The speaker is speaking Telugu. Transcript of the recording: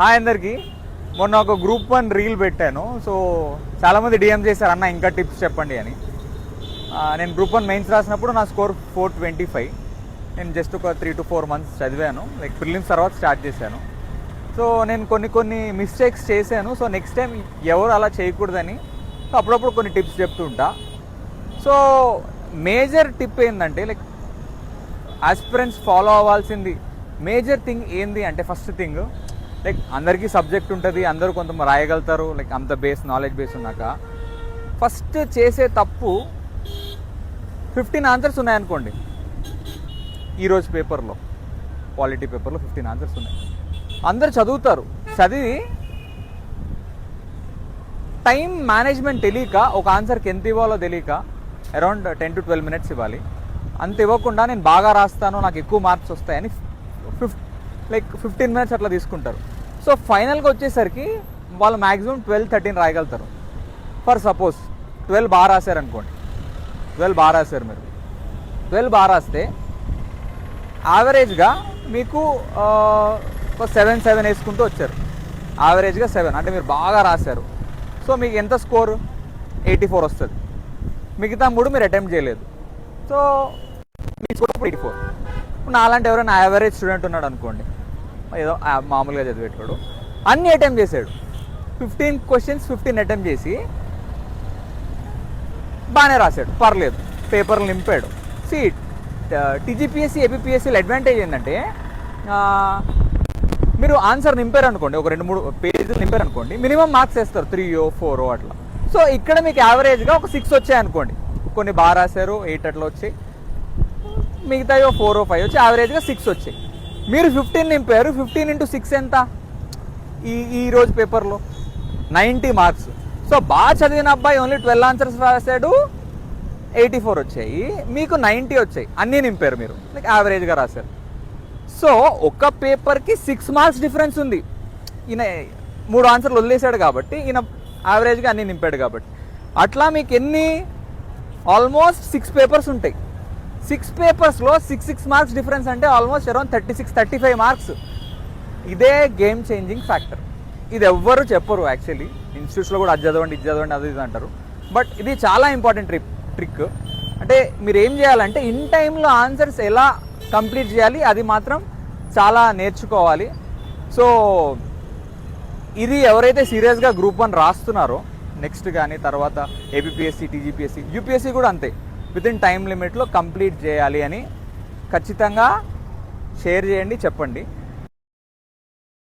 హాయ్ అందరికి. మొన్న ఒక గ్రూప్ 1 రీల్ పెట్టాను. సో చాలామంది డిఎం చేశారు, అన్న ఇంకా టిప్స్ చెప్పండి అని. నేను గ్రూప్ 1 మెయిన్స్ రాసినప్పుడు నా స్కోర్ 425. నేను జస్ట్ ఒక 3 to 4 months చదివాను, లైక్ ప్రిలిమ్స్ తర్వాత స్టార్ట్ చేశాను. సో నేను కొన్ని మిస్టేక్స్ చేశాను. సో నెక్స్ట్ టైం ఎవరు అలా చేయకూడదని అప్పుడప్పుడు కొన్ని టిప్స్ చెప్తుంటా. సో మేజర్ టిప్ ఏంటంటే, లైక్ ఆస్పిరెంట్స్ ఫాలో అవ్వాల్సింది మేజర్ థింగ్ ఏంది అంటే, ఫస్ట్ థింగ్ లైక్ అందరికీ సబ్జెక్ట్ ఉంటుంది, అందరూ కొంతమంది రాయగలుగుతారు, లైక్ అంత నాలెడ్జ్ బేస్ ఉన్నాక ఫస్ట్ చేసే తప్పు 15 ఆన్సర్స్ ఉన్నాయనుకోండి. ఈరోజు పేపర్లో, క్వాలిటీ పేపర్లో 15 ఆన్సర్స్ ఉన్నాయి. అందరు చదువుతారు, చదివి టైం మేనేజ్మెంట్ తెలియక, ఒక ఆన్సర్కి ఎంత ఇవ్వాలో తెలియక అరౌండ్ 10 to 12 minutes ఇవ్వాలి. అంత ఇవ్వకుండా నేను బాగా రాస్తాను, నాకు ఎక్కువ మార్క్స్ వస్తాయని 15 minutes అట్లా తీసుకుంటారు. సో ఫైనల్గా వచ్చేసరికి వాళ్ళు మ్యాక్సిమం 12-13 రాయగలుగుతారు. ఫర్ సపోజ్ 12 బాగా రాశారు అనుకోండి, 12 బాగా రాశారు మీరు. 12 బాగా రాస్తే యావరేజ్గా మీకు ఒక 7 వేసుకుంటూ వచ్చారు. యావరేజ్గా 7 అంటే మీరు బాగా రాశారు. సో మీకు ఎంత స్కోర్? 84 వస్తుంది. మిగతా 3 మీరు అటెంప్ట్ చేయలేదు. సో మీ స్కోర్ 84. నాలాంటి ఎవరైనా యావరేజ్ స్టూడెంట్ ఉన్నాడు అనుకోండి, ఏదో మామూలుగా చదివేటాడు, అన్ని అటెంప్ట్ చేశాడు. 15 questions 15 అటెంప్ట్ చేసి బాగానే రాశాడు, పర్లేదు, పేపర్లు నింపాడు. టీజీపీఎస్సీ ఏపీపీఎస్సీలో అడ్వాంటేజ్ ఏంటంటే, మీరు ఆన్సర్ నింపారు అనుకోండి, ఒక 2-3 పేజీలు నింపారు అనుకోండి, మినిమం మార్క్స్ వేస్తారు 3-4 అట్లా. సో ఇక్కడ మీకు యావరేజ్గా ఒక 6 వచ్చాయి అనుకోండి. కొన్ని బాగా రాశారు, 8 అట్లా వచ్చాయి, మిగతా 4-5 వచ్చి యావరేజ్గా 6 వచ్చాయి. మీరు 15 నింపారు, 15 into 6 ఎంత? ఈ రోజు పేపర్లో 90 మార్క్స్. సో బాగా చదివిన అబ్బాయి ఓన్లీ 12 ఆన్సర్స్ రాశాడు, 84 వచ్చాయి, మీకు 90 వచ్చాయి, అన్నీ నింపారు మీరు, లైక్ యావరేజ్గా రాశారు. సో ఒక పేపర్కి 6 మార్క్స్ డిఫరెన్స్ ఉంది. ఈయన 3 ఆన్సర్లు వదిలేశాడు కాబట్టి, ఈయన యావరేజ్గా అన్నీ నింపాడు కాబట్టి. అట్లా మీకు ఎన్ని? ఆల్మోస్ట్ 6 పేపర్స్ ఉంటాయి. 6 పేపర్స్లో 6 మార్క్స్ డిఫరెన్స్ అంటే ఆల్మోస్ట్ అరౌండ్ 36-35 మార్క్స్. ఇదే గేమ్ చేంజింగ్ ఫ్యాక్టర్. ఇది ఎవ్వరు చెప్పరు యాక్చువల్లీ. ఇన్స్టిట్యూట్స్లో కూడా అది చదవండి, ఇది చదవండి, అది ఇది అంటారు. బట్ ఇది చాలా ఇంపార్టెంట్ ట్రిక్. అంటే మీరు ఏం చేయాలంటే, ఇన్ టైంలో ఆన్సర్స్ ఎలా కంప్లీట్ చేయాలి, అది మాత్రం చాలా నేర్చుకోవాలి. సో ఇది ఎవరైతే సీరియస్గా గ్రూప్ 1 రాస్తున్నారో, నెక్స్ట్ కానీ తర్వాత ఏపీపీఎస్సీ, టీజీపీఎస్సీ, యూపీఎస్సీ కూడా అంతే, విత్ ఇన్ టైం లిమిట్లో కంప్లీట్ చేయాలి అని ఖచ్చితంగా షేర్ చేయండి, చెప్పండి.